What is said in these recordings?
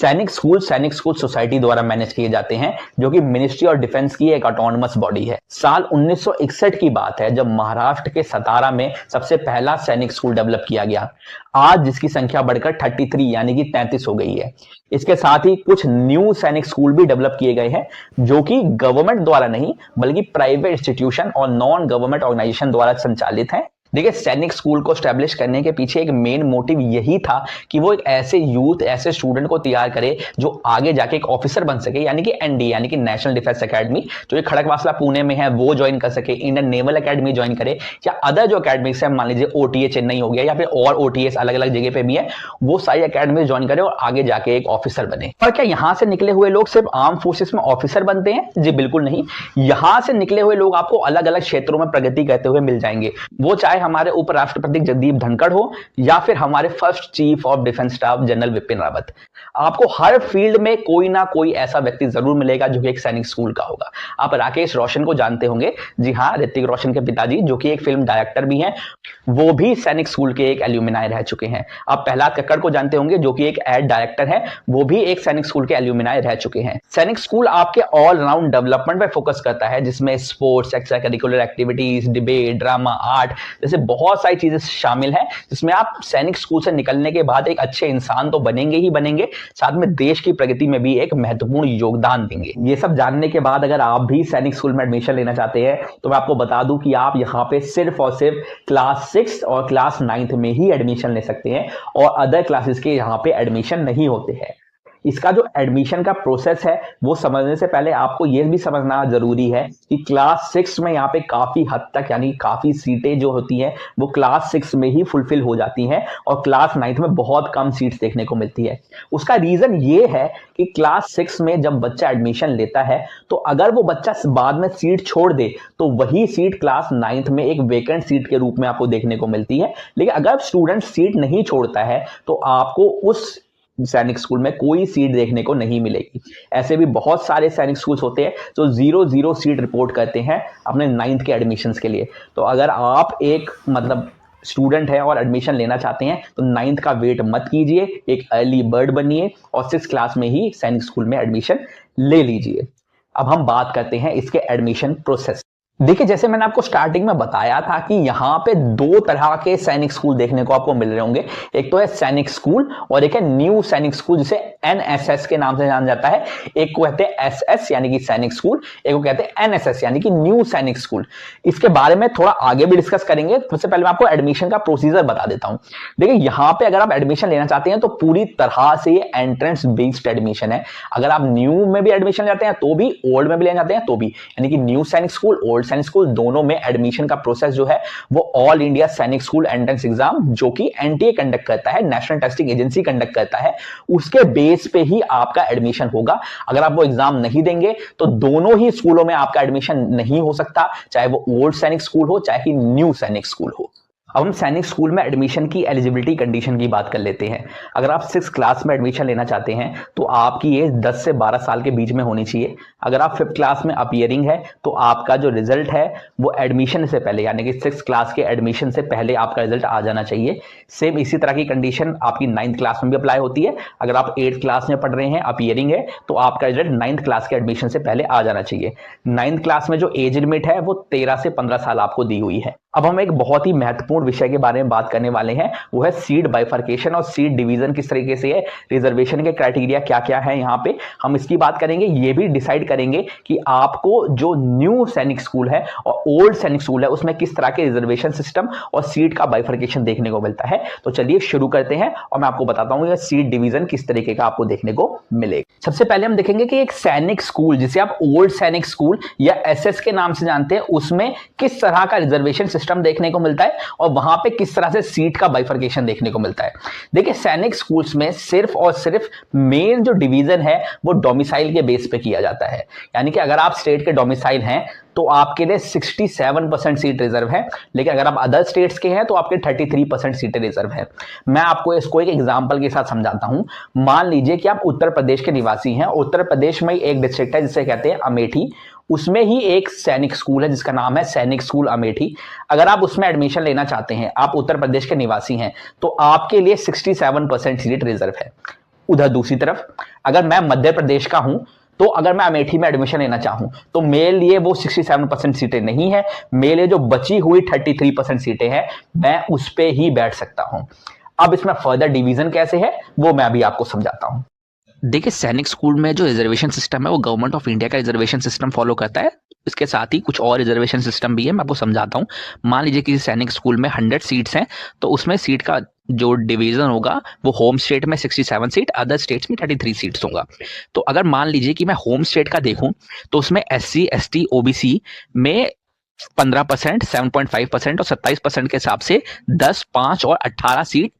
सैनिक school society द्वारा manage किए जाते हैं, जो कि मिनिस्ट्री ऑफ डिफेंस की एक ऑटोनमस बॉडी है। साल 1961 की बात है जब महाराष्ट्र के सतारा में सबसे पहला सैनिक स्कूल डेवलप किया गया। आज जिसकी संख्या बढ़कर 33 यानी कि 33 हो गई है। इसके साथ ही कुछ न्यू सैनिक स्कूल भी डेवलप किए गए हैं, जो कि गवर्नमेंट द्वारा नहीं बल्कि प्राइवेट इंस्टीट्यूशन और नॉन गवर्नमेंट ऑर्गेनाइजेशन द्वारा संचालित हैं। देखिए, सैनिक स्कूल को स्टैब्लिश करने के पीछे एक मेन मोटिव यही था कि वो एक ऐसे यूथ, ऐसे स्टूडेंट को तैयार करे जो आगे जाके एक ऑफिसर बन सके, यानी कि एनडी यानी कि नेशनल डिफेंस एकेडमी, जो ये खड़गवासला पुणे में है वो ज्वाइन कर सके, इंडियन नेवल एकेडमी ज्वाइन करे, या अदर जो अकेडमिक्स है, मान लीजिए ओटीए चेन्नई हो गया या फिर और ओटीएस अलग अलग जगह पे भी है, वो सारी अकेडमी ज्वाइन करे और आगे जाके एक ऑफिसर बने। पर क्या यहाँ से निकले हुए लोग सिर्फ आर्म फोर्सेस में ऑफिसर बनते हैं? जी बिल्कुल नहीं। यहाँ से निकले हुए लोग आपको अलग अलग क्षेत्रों में प्रगति करते हुए मिल जाएंगे, वो चाहे हमारे उपराष्ट्रपति जगदीप धनखड़ हो या फिर हमारे first chief of defence staff general Vipin Rawat. आपको हर फील्ड में कोई ना कोई ऐसा व्यक्ति जरूर मिलेगा जो कि एक सैनिक स्कूल का होगा। आप राकेश रोशन को जानते होंगे, जी हाँ, ऋतिक रोशन के पिताजी, जो कि एक फिल्म डायरेक्टर भी हैं, वो भी सैनिक स्कूल के एक एल्यूमिनाई रह चुके हैं। आप प्रहलाद कक्कड़ को जानते होंगे, जो कि एक एड डायरेक्टर है, वो भी एक सैनिक स्कूल के एल्यूमिनाई रह चुके हैं। सैनिक स्कूल आपके ऑल राउंड डेवलपमेंट पे फोकस करता है, जिसमें sports, extra curricular activities, debate, drama, art जैसे बहुत सारी चीजें शामिल है, जिसमें आप सैनिक स्कूल से निकलने के बाद एक अच्छे इंसान तो बनेंगे ही बनेंगे, साथ में देश की प्रगति में भी एक महत्वपूर्ण योगदान देंगे। ये सब जानने के बाद अगर आप भी सैनिक स्कूल में एडमिशन लेना चाहते हैं तो मैं आपको बता दूं कि आप यहाँ पे सिर्फ और सिर्फ क्लास 6 और क्लास 9 में ही एडमिशन ले सकते हैं और अदर क्लासेस के यहाँ पे एडमिशन नहीं होते हैं। इसका जो एडमिशन का प्रोसेस है वो समझने से पहले आपको यह भी समझना जरूरी है कि क्लास 6 में यहाँ पे काफी हद तक यानी काफी सीटें जो होती हैं वो क्लास 6 में ही फुलफिल हो जाती हैं और क्लास 9 में बहुत कम सीट्स देखने को मिलती है। उसका रीजन ये है कि क्लास 6 में जब बच्चा एडमिशन लेता है तो अगर वो बच्चा बाद में सीट छोड़ दे तो वही सीट क्लास 9 में एक वेकेंट सीट के रूप में आपको देखने को मिलती है। लेकिन अगर स्टूडेंट सीट नहीं छोड़ता है तो आपको उस सैनिक स्कूल में कोई सीट देखने को नहीं मिलेगी। ऐसे भी बहुत सारे सैनिक स्कूल्स होते हैं जो 0-0 सीट रिपोर्ट करते हैं अपने 9th के एडमिशंस के लिए। तो अगर आप एक स्टूडेंट है और एडमिशन लेना चाहते हैं तो 9th का वेट मत कीजिए, एक अर्ली बर्ड बनिए और 6th क्लास में ही सैनिक स्कूल में एडमिशन ले लीजिए। अब हम बात करते हैं इसके एडमिशन प्रोसेस। देखिए, जैसे मैंने आपको स्टार्टिंग में बताया था कि यहाँ पे 2 तरह के सैनिक स्कूल देखने को आपको मिल रहे होंगे। एक तो है सैनिक स्कूल और एक है न्यू सैनिक स्कूल, जिसे एनएसएस के नाम से जाना जाता है। एक को कहते हैं एसएस यानी कि सैनिक स्कूल, एक को कहते हैं एनएसएस यानी कि न्यू सैनिक स्कूल। इसके बारे में थोड़ा आगे भी डिस्कस करेंगे। सबसे पहले मैं आपको एडमिशन का प्रोसीजर बता देता हूँ। देखिए, यहाँ पे अगर आप एडमिशन लेना चाहते हैं तो पूरी तरह से ये एंट्रेंस बेस्ड एडमिशन है। अगर आप न्यू में भी एडमिशन लेते हैं तो भी, ओल्ड में भी लेना चाहते हैं तो भी, यानी कि न्यू सैनिक स्कूल, ओल्ड सैनिक स्कूल, दोनों में एडमिशन का प्रोसेस जो है वो ऑल इंडिया सैनिक स्कूल एंट्रेंस एग्जाम, जो कि एनटीए कंडक्ट करता है, नेशनल टेस्टिंग एजेंसी कंडक्ट करता है, उसके बेस पे ही आपका एडमिशन होगा। अगर आप वो एग्जाम नहीं देंगे तो दोनों ही स्कूलों में आपका एडमिशन नहीं हो सकता, चाहे वो ओल्ड सैनिक स्कूल हो चाहे कि न्यू सैनिक स्कूल हो। अब हम सैनिक स्कूल में एडमिशन की एलिजिबिलिटी कंडीशन की बात कर लेते हैं। अगर आप 6th क्लास में एडमिशन लेना चाहते हैं तो आपकी एज 10 से 12 साल के बीच में होनी चाहिए। अगर आप 5th क्लास में अपीयरिंग है तो आपका जो रिजल्ट है वो एडमिशन से पहले यानी कि 6th क्लास के एडमिशन से पहले आपका रिजल्ट आ जाना चाहिए। सेम इसी तरह की कंडीशन आपकी 9th क्लास में भी अप्लाई होती है। अगर आप 8th क्लास में पढ़ रहे हैं, अपीयरिंग है, तो आपका रिजल्ट 9th क्लास के एडमिशन से पहले आ जाना चाहिए। 9th क्लास में जो एज लिमिट है वो 13 से 15 साल आपको दी हुई है। अब हम एक बहुत ही महत्वपूर्ण विषय के बारे में बात करने वाले हैं, वो है सीट बाइफर्केशन और सीट डिवीजन किस तरीके से है, रिजर्वेशन के क्राइटेरिया क्या क्या है। यहाँ पे हम इसकी बात करेंगे, ये भी डिसाइड करेंगे कि आपको जो न्यू सैनिक स्कूल है और ओल्ड सैनिक स्कूल है उसमें किस तरह के रिजर्वेशन सिस्टम और सीट का बाइफर्केशन देखने को मिलता है। तो चलिए शुरू करते हैं और मैं आपको बताता हूँ सीट डिवीजन किस तरीके का आपको देखने को मिलेगा। सबसे पहले हम देखेंगे कि एक सैनिक स्कूल जिसे आप ओल्ड सैनिक स्कूल या एसएस के नाम से जानते हैं, उसमें किस तरह का रिजर्वेशन सिस्टम देखने को मिलता है और वहां पे किस तरह से सीट का बाइफर्केशन देखने को मिलता है। देखिए, सैनिक स्कूल्स में सिर्फ और सिर्फ मेन जो डिवीजन है वो डोमिसाइल के बेस पे किया जाता है। यानी कि अगर आप स्टेट के डोमिसाइल हैं तो आपके लिए 67% सीट रिजर्व है, लेकिन अगर आप अदर स्टेट्स के हैं तो आपके 33% सीटें रिजर्व है। मैं आपको इसको एक एग्जांपल के साथ समझाता हूं। मान लीजिए कि आप उत्तर प्रदेश के निवासी हैं। उत्तर प्रदेश में एक डिस्ट्रिक्ट है जिसे कहते हैं अमेठी, उसमें ही एक सैनिक स्कूल है जिसका नाम है सैनिक स्कूल अमेठी। अगर आप उसमें एडमिशन लेना चाहते हैं, आप उत्तर प्रदेश के निवासी हैं, तो आपके लिए 67% सीट रिजर्व है। उधर दूसरी तरफ अगर मैं मध्य प्रदेश का हूं तो अगर मैं अमेठी में एडमिशन लेना चाहूं तो मेरे लिए वो 67% सीटें नहीं है, मेरे लिए जो बची हुई 33% सीटें हैं मैं उस पे ही बैठ सकता हूं। अब इसमें फर्दर डिवीजन कैसे है वो मैं अभी आपको समझाता हूं। देखिए, सैनिक स्कूल में जो रिजर्वेशन सिस्टम है वो गवर्नमेंट ऑफ इंडिया का रिजर्वेशन सिस्टम फॉलो करता है। इसके साथ ही कुछ और रिजर्वेशन सिस्टम भी है, मैं आपको समझाता हूँ। मान लीजिए किसी सैनिक स्कूल में 100 सीट्स हैं, तो उसमें सीट का जो डिवीजन होगा वो होम स्टेट में 67 सीट, अदर स्टेट्स में 33 सीट्स होगा। तो अगर मान लीजिए कि मैं होम स्टेट का देखूं तो उसमें SC ST OBC में 15%, 7.5% और 27% के हिसाब से 10, 5 और 18 सीट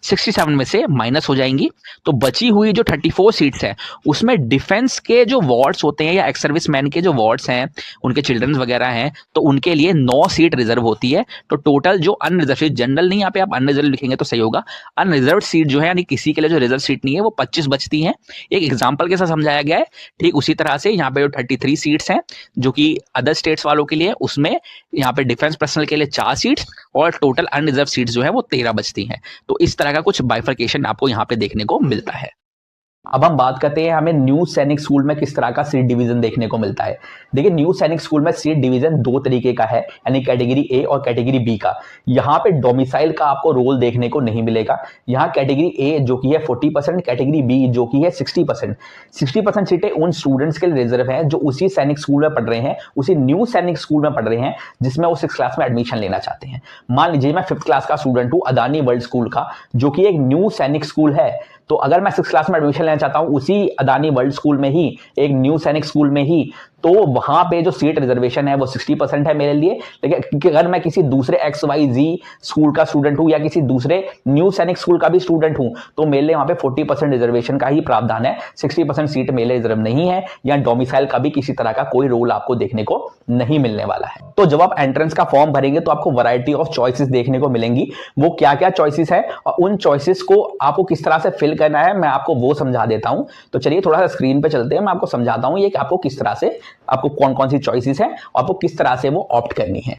67 में से माइनस हो जाएंगी। तो बची हुई जो 34 सीट्स हैं उसमें डिफेंस के जो वार्ड्स होते हैं या एक्स सर्विस मैन के जो वार्ड्स हैं, उनके चिल्ड्रंस वगैरह हैं, तो उनके लिए 9 सीट रिजर्व होती है। तो टोटल जो अनरिजर्व, जनरल नहीं, यहाँ पे आप अनरिजर्व लिखेंगे तो सही होगा, अनरिजर्व सीट जो है यानी किसी के लिए जो रिजर्व सीट नहीं है वो 25 बचती हैं। एक एग्जाम्पल के साथ समझाया गया है। ठीक उसी तरह से यहाँ पे जो 33 सीट्स हैं जो कि अदर स्टेट्स वालों के लिए, उसमें यहाँ पे डिफेंस पर्सनल के लिए 4 सीट्स और टोटल अनरिजर्व सीट्स जो है वो 13 बचती हैं। तो इस तरह का कुछ बाइफर्केशन आपको यहाँ पे देखने को मिलता है। अब हम बात करते हैं हमें न्यू सैनिक स्कूल में किस तरह का सीट डिवीजन देखने को मिलता है। देखिए, न्यू सैनिक स्कूल में सीट डिवीजन दो तरीके का है, यानी कैटेगरी ए और कैटेगरी बी का। यहाँ पे डोमिसाइल का आपको रोल देखने को नहीं मिलेगा। यहाँ कैटेगरी ए जो कि है 40%, कैटेगरी बी जो कि है 60%। 60% सीटें उन स्टूडेंट्स के लिए रिजर्व हैं जो उसी सैनिक स्कूल में पढ़ रहे हैं, उसी न्यू सैनिक स्कूल में पढ़ रहे हैं जिसमें वो 6th क्लास में एडमिशन लेना चाहते हैं। मान लीजिए मैं 5th क्लास का स्टूडेंट हूँ अदानी वर्ल्ड स्कूल का, जो कि एक न्यू सैनिक स्कूल है। तो अगर मैं 6th क्लास में एडमिशन लेना चाहता हूं उसी अदानी वर्ल्ड स्कूल में ही, एक न्यू सैनिक स्कूल में ही, तो वहां पे जो सीट रिजर्वेशन है वो 60% है मेरे लिए। लेकिन अगर मैं किसी दूसरे XYZ स्कूल का स्टूडेंट हूं या किसी दूसरे न्यू सैनिक स्कूल का भी स्टूडेंट हूं तो मेरे लिए वहां पे 40% रिजर्वेशन का ही प्रावधान है, 60% सीट मेरे लिए रिजर्व नहीं है। या डोमिसाइल का भी किसी तरह का कोई रोल आपको देखने को नहीं मिलने वाला है। तो जब आप एंट्रेंस का फॉर्म भरेंगे तो आपको वैरायटी ऑफ चॉइसेस देखने को मिलेंगी। वो क्या क्या चॉइसेस है और उन चॉइसेस को आपको किस तरह से फिल करना है मैं आपको वो समझा देता हूं। तो चलिए थोड़ा सा स्क्रीन पे चलते हैं, मैं आपको समझाता हूं ये कि आपको किस तरह से, आपको कौन कौन सी चॉइसेस हैं और आपको किस तरह से वो ऑप्ट करनी है।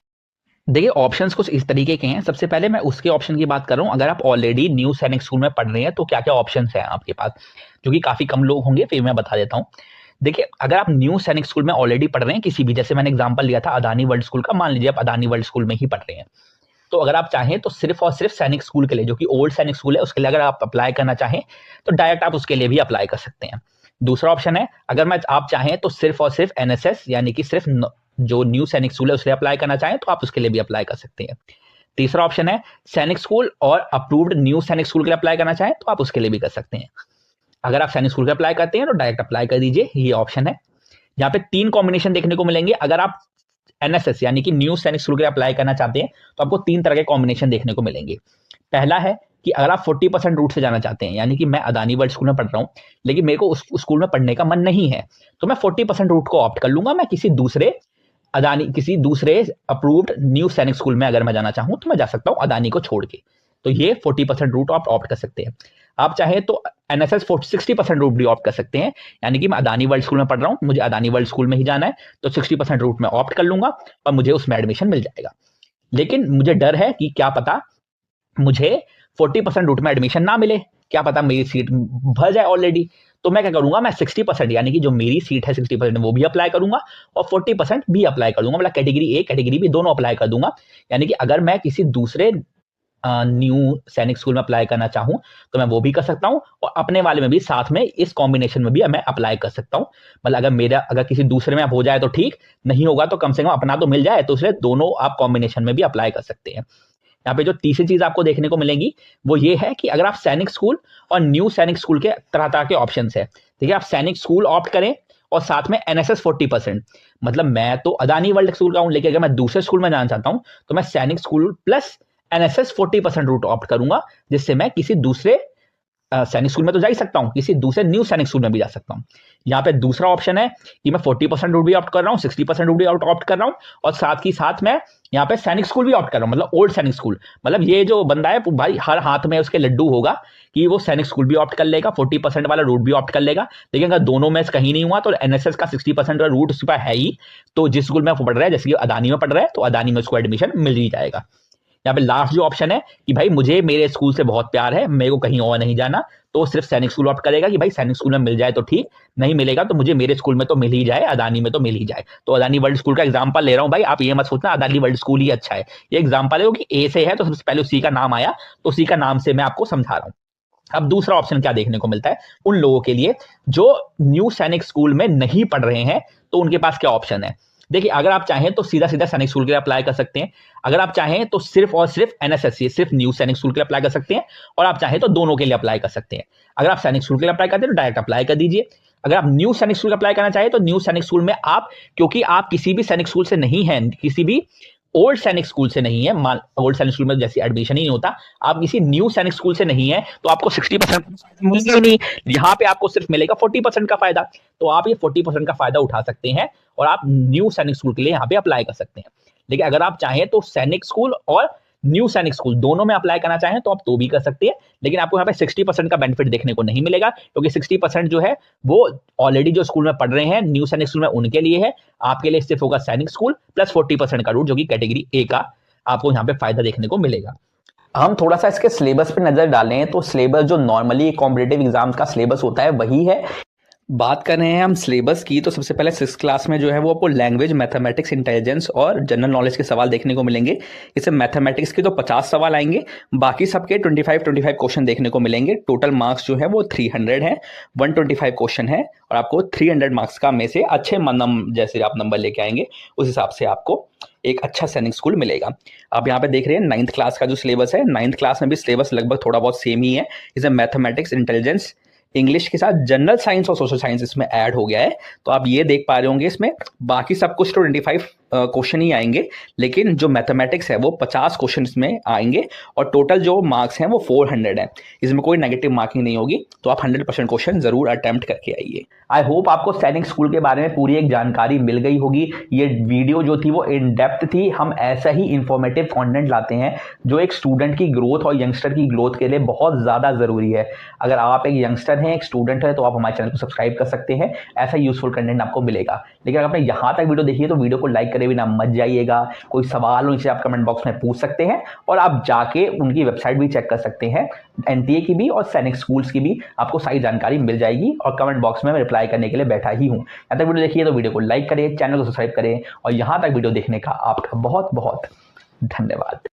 देखिए, ऑप्शंस कुछ इस तरीके के हैं। सबसे पहले मैं उसके ऑप्शन की बात कर रहा हूँ, अगर आप ऑलरेडी न्यू सैनिक स्कूल में पढ़ रहे हैं तो क्या क्या ऑप्शंस हैं आपके पास, जो कि काफी कम लोग होंगे, फिर मैं बता देता हूँ। देखिए, अगर आप न्यू सैनिक स्कूल में ऑलरेडी पढ़ रहे हैं किसी भी, जैसे मैंने एग्जांपल लिया था अदानी वर्ल्ड स्कूल का, मान लीजिए आप अदानी वर्ल्ड स्कूल में ही पढ़ रहे हैं, तो अगर आप चाहें तो सिर्फ और सिर्फ सैनिक स्कूल के लिए, जो कि ओल्ड सैनिक स्कूल है, उसके लिए अगर आप अप्लाई करना चाहें तो डायरेक्ट आप उसके लिए भी अप्लाई कर सकते हैं। दूसरा ऑप्शन है, अगर आप चाहें तो सिर्फ और सिर्फ NSS यानी कि सिर्फ जो न्यू सैनिक स्कूल है उसके लिए अप्लाई करना चाहें तो आप उसके लिए भी अप्लाई कर सकते हैं। तीसरा ऑप्शन है, सैनिक स्कूल और अप्रूव्ड न्यू सैनिक स्कूल के लिए अप्लाई करना चाहें तो आप उसके लिए भी कर सकते हैं। अगर आप सैनिक स्कूल के अप्लाई करते हैं तो डायरेक्ट अप्लाई कर दीजिए, ये ऑप्शन है। यहाँ पे 3 कॉम्बिनेशन देखने को मिलेंगे। अगर आप NSS यानी कि न्यू सैनिक स्कूल के लिए अप्लाई करना चाहते हैं तो आपको 3 तरह के कॉम्बिनेशन देखने को मिलेंगे। पहला है कि अगर आप 40% रूट से जाना चाहते हैं, यानी कि मैं अदानी वर्ल्ड स्कूल में पढ़ रहा हूं लेकिन मेरे को उस स्कूल में पढ़ने का मन नहीं है, तो मैं 40% रूट को ऑप्ट कर लूंगा। मैं किसी दूसरे अप्रूव्ड न्यू सैनिक स्कूल में अगर मैं जाना चाहूं तो मैं जा सकता हूं अदानी को छोड़ के। तो ये 40% रूट आप ऑप्ट कर सकते हैं। आप चाहे तो NSS 60% रूट भी ऑप्ट कर सकते हैं, यानी कि मैं अदानी वर्ल्ड स्कूल में पढ़ रहा हूं, मुझे अदानी वर्ल्ड स्कूल में ही जाना है, तो 60% रूट में ऑप्ट कर लूंगा और मुझे उसमें एडमिशन मिल जाएगा। लेकिन मुझे डर है कि क्या पता मुझे 40% रूट में एडमिशन ना मिले, क्या पता मेरी सीट भर जाए ऑलरेडी। तो मैं क्या करूंगा, मैं 60% यानी कि जो मेरी सीट है 60% वो भी अप्लाई करूंगा और 40% भी अप्लाई कर दूंगा, मतलब कैटेगरी ए कैटेगरी बी दोनों अप्लाई कर दूंगा। यानी कि अगर मैं किसी दूसरे न्यू सैनिक स्कूल में अप्लाई करना चाहूं तो मैं वो भी कर सकता हूं और अपने वाले में भी साथ में इस कॉम्बिनेशन में भी मैं अप्लाई कर सकता हूं। मतलब अगर किसी दूसरे में हो जाए तो ठीक, नहीं होगा तो कम से कम अपना तो मिल जाए, तो इसलिए दोनों आप कॉम्बिनेशन में भी अप्लाई कर सकते हैं। यहाँ पे जो तीसरी चीज आपको देखने को मिलेगी वो ये है कि अगर आप सैनिक स्कूल और न्यू सैनिक स्कूल के तरह तरह के ऑप्शन है, ठीक है, आप सैनिक स्कूल ऑप्ट करें और साथ में NSS 40%, मतलब मैं तो अदानी वर्ल्ड स्कूल का हूं लेकिन अगर मैं दूसरे स्कूल में जाना चाहता हूं तो मैं सैनिक school plus NSS 40% route opt करूंगा, जिससे मैं किसी दूसरे सैनिक स्कूल में तो जा ही सकता हूं, किसी दूसरे न्यू सैनिक स्कूल में भी जा सकता हूं। यहाँ पे दूसरा ऑप्शन है कि मैं 40% रूट भी ऑप्ट कर रहा हूँ, 60% रूट भी ऑप्ट कर रहा हूँ और साथ ही साथ मैं यहाँ पे सैनिक स्कूल भी ऑप्ट कर रहा हूँ, मतलब ओल्ड सैनिक स्कूल। मतलब ये जो बंदा है भाई हर हाथ में उसके लड्डू होगा कि वो सैनिक स्कूल भी ऑप्ट कर लेगा, 40% वाला रूट भी ऑप्ट कर लेगा। लेकिन अगर दोनों में कहीं नहीं हुआ तो NSS का 60% वाला रूट उस पर है ही, तो जिस स्कूल में पढ़ रहा है, जैसे कि अदानी में पढ़ रहा है तो अदानी में उसको एडमिशन मिल ही जाएगा। यहाँ पे लास्ट जो ऑप्शन है कि भाई मुझे मेरे स्कूल से बहुत प्यार है, मेरे को कहीं और नहीं जाना, तो सिर्फ सैनिक स्कूल ऑप्ट करेगा कि भाई सैनिक स्कूल में मिल जाए तो ठीक, नहीं मिलेगा तो मुझे मेरे स्कूल में तो मिल ही जाए, अदानी में तो मिल ही जाए। तो अदानी वर्ल्ड स्कूल का एग्जांपल ले रहा हूँ भाई, आप ये मत सोचना अदानी वर्ल्ड स्कूल ही अच्छा है, ये एग्जांपल है कि ए से है तो सबसे पहले उसी का नाम आया, तो उसी का नाम से मैं आपको समझा रहा हूँ। अब दूसरा ऑप्शन क्या देखने को मिलता है उन लोगों के लिए जो न्यू सैनिक स्कूल में नहीं पढ़ रहे हैं, तो उनके पास क्या ऑप्शन है। देखिए, अगर आप चाहें तो सीधा सीधा सैनिक स्कूल के लिए अप्लाई कर सकते हैं, अगर आप चाहें तो सिर्फ और सिर्फ एनएसएस सिर्फ न्यू सैनिक स्कूल के लिए अप्लाई कर सकते हैं, और आप चाहें तो दोनों के लिए अप्लाई कर सकते हैं। अगर आप सैनिक स्कूल के लिए अप्लाई करते हैं तो डायरेक्ट अप्लाई कर दीजिए। अगर आप न्यू सैनिक स्कूल अप्लाई करना चाहें तो न्यू सैनिक स्कूल में आप, क्योंकि आप किसी भी सैनिक स्कूल से नहीं है, किसी भी ओल्ड सैनिक स्कूल से नहीं है, ओल्ड सैनिक स्कूल में जैसे एडमिशन ही नहीं होता, आप किसी न्यू सैनिक स्कूल से नहीं है तो आपको 60% मिलेगा नहीं, यहाँ पे आपको सिर्फ मिलेगा 40% का फायदा। तो आप ये 40% का फायदा उठा सकते हैं और आप न्यू सैनिक स्कूल के लिए यहाँ पे अप्लाई कर सकते हैं। लेकिन अगर आप चाहें तो सैनिक स्कूल और न्यू सैनिक स्कूल दोनों में अप्लाई करना चाहें तो आप तो भी कर सकते हैं, लेकिन आपको यहाँ पे 60% का बेनिफिट देखने को नहीं मिलेगा, क्योंकि 60% जो है वो ऑलरेडी जो स्कूल में पढ़ रहे हैं न्यू सैनिक स्कूल में उनके लिए है, आपके लिए सिर्फ होगा सैनिक स्कूल प्लस 40% का रूट जो कि कैटेगरी ए का आपको यहाँ पे फायदा देखने को मिलेगा। हम थोड़ा सा इसके सिलेबस पे नजर डालें तो सिलेबस जो नॉर्मली कॉम्पिटिटिव एग्जाम्स का सिलेबस होता है वही है। बात कर रहे हैं हम सिलेबस की, तो सबसे पहले 6th क्लास में जो है वो आपको लैंग्वेज, मैथमेटिक्स, इंटेलिजेंस और जनरल नॉलेज के सवाल देखने को मिलेंगे। इससे मैथमेटिक्स के तो 50 सवाल आएंगे, बाकी सबके 25 क्वेश्चन देखने को मिलेंगे। टोटल मार्क्स जो है वो 300 है, 125 क्वेश्चन है और आपको 300 मार्क्स का में से अच्छे जैसे आप नंबर लेके आएंगे उस हिसाब से आपको एक अच्छा सैनिक स्कूल मिलेगा। आप यहाँ पे देख रहे हैं 9th क्लास का जो सिलेबस है, 9th क्लास में भी सिलेबस लगभग थोड़ा बहुत सेम ही है। इसमें मैथमेटिक्स, इंटेलिजेंस, इंग्लिश के साथ जनरल साइंस और सोशल साइंस इसमें ऐड हो गया है। तो आप ये देख पा रहे होंगे इसमें बाकी सब कुछ तो 25 क्वेश्चन ही आएंगे, लेकिन जो मैथमेटिक्स है वो 50 क्वेश्चन इसमें आएंगे और टोटल जो मार्क्स हैं वो 400 है। इसमें कोई नेगेटिव मार्किंग नहीं होगी, तो आप 100% क्वेश्चन जरूर अटेम्प्ट करके आइए। आई होप आपको सैनिक स्कूल के बारे में पूरी एक जानकारी मिल गई होगी। ये वीडियो जो थी वो इन डेप्थ थी। हम ऐसा ही इंफॉर्मेटिव कंटेंट लाते हैं जो एक स्टूडेंट की ग्रोथ और यंगस्टर की ग्रोथ के लिए बहुत ज़्यादा ज़रूरी है। अगर आप एक यंगस्टर हैं, एक स्टूडेंट है, तो आप हमारे चैनल को सब्सक्राइब कर सकते हैं, ऐसा यूजफुल कंटेंट आपको मिलेगा। लेकिन अगर आपने यहाँ तक वीडियो देखी है तो वीडियो को लाइक करे बिना मत जाइएगा। कोई सवाल हो उनसे आप कमेंट बॉक्स में पूछ सकते हैं और आप जाके उनकी वेबसाइट भी चेक कर सकते हैं, एनटीए की भी और सैनिक स्कूल्स की भी आपको सारी जानकारी मिल जाएगी और कमेंट बॉक्स में मैं रिप्लाई करने के लिए बैठा ही हूँ। यहाँ तक वीडियो देखिए तो वीडियो को लाइक करें, चैनल को सब्सक्राइब करें और यहाँ तक वीडियो देखने का आपका बहुत बहुत धन्यवाद।